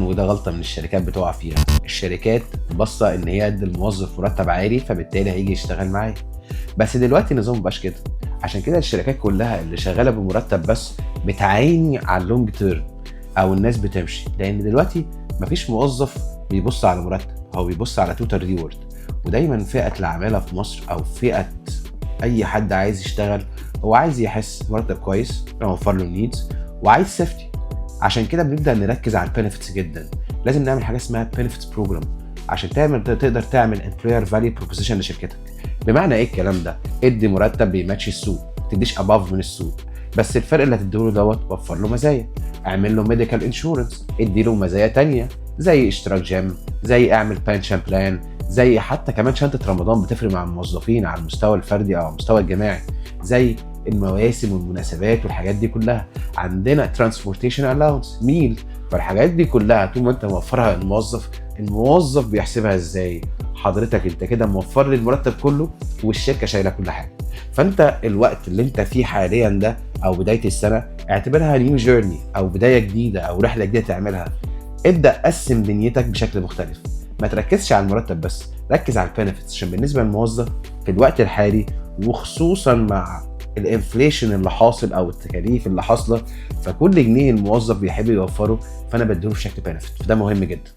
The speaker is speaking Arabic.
وده غلطة من الشركات بتقع فيها. الشركات باصة ان هي ادي الموظف مرتب عالي فبالتالي هيجي يشتغل معايا. بس دلوقتي النظام مبقاش كده. عشان كده الشركات كلها اللي شغالة بمرتب بس بتعاني على اللونج تيرم، او الناس بتمشي، لان دلوقتي مفيش موظف بيبص على مرتب، هو بيبص على توتال ريورد. ودايما فئة العمالة في مصر او فئة اي حد عايز يشتغل هو عايز يحس مرتب كويس نوفر له النيدز، وعايز سيفتي. عشان كده بنبدا نركز على البنفيتس جدا. لازم نعمل حاجه اسمها بنفيتس بروجرام عشان تقدر تعمل امبلوير فاليو بروبوزيشن لشركتك. بمعنى ايه الكلام ده؟ ادي مرتب بيماتش السوق، ما تديش اباف من السوق، بس الفرق اللي هتديله دوت وفر له مزايا. اعمل له ميديكال انشورنس، ادي له مزايا تانية زي اشتراك جيم، زي اعمل بانشن بلان، زي حتى كمان شنطه رمضان بتفرق مع الموظفين على المستوى الفردي او على المستوى الجماعي، زي المواسم والمناسبات والحاجات دي كلها. عندنا ترانسبورتيشن الاونس ميل. فالحاجات دي كلها طول ما انت موفرها للموظف، الموظف بيحسبها ازاي؟ حضرتك انت كده موفر لي المرتب كله والشركه شايله كل حاجه. فانت الوقت اللي انت فيه حاليا ده او بدايه السنه اعتبرها نيو جيرني او بدايه جديده او رحله جديده تعملها. ابدا قسم دنيتك بشكل مختلف. ما تركزش على المرتب بس، ركز على البنفيتس، عشان بالنسبه للموظف في الوقت الحالي وخصوصا مع الانفليشن اللي حاصل او التكاليف اللي حاصله، فكل جنيه الموظف بيحب يوفره فانا بديله في شكل بنفيت، فده مهم جدا.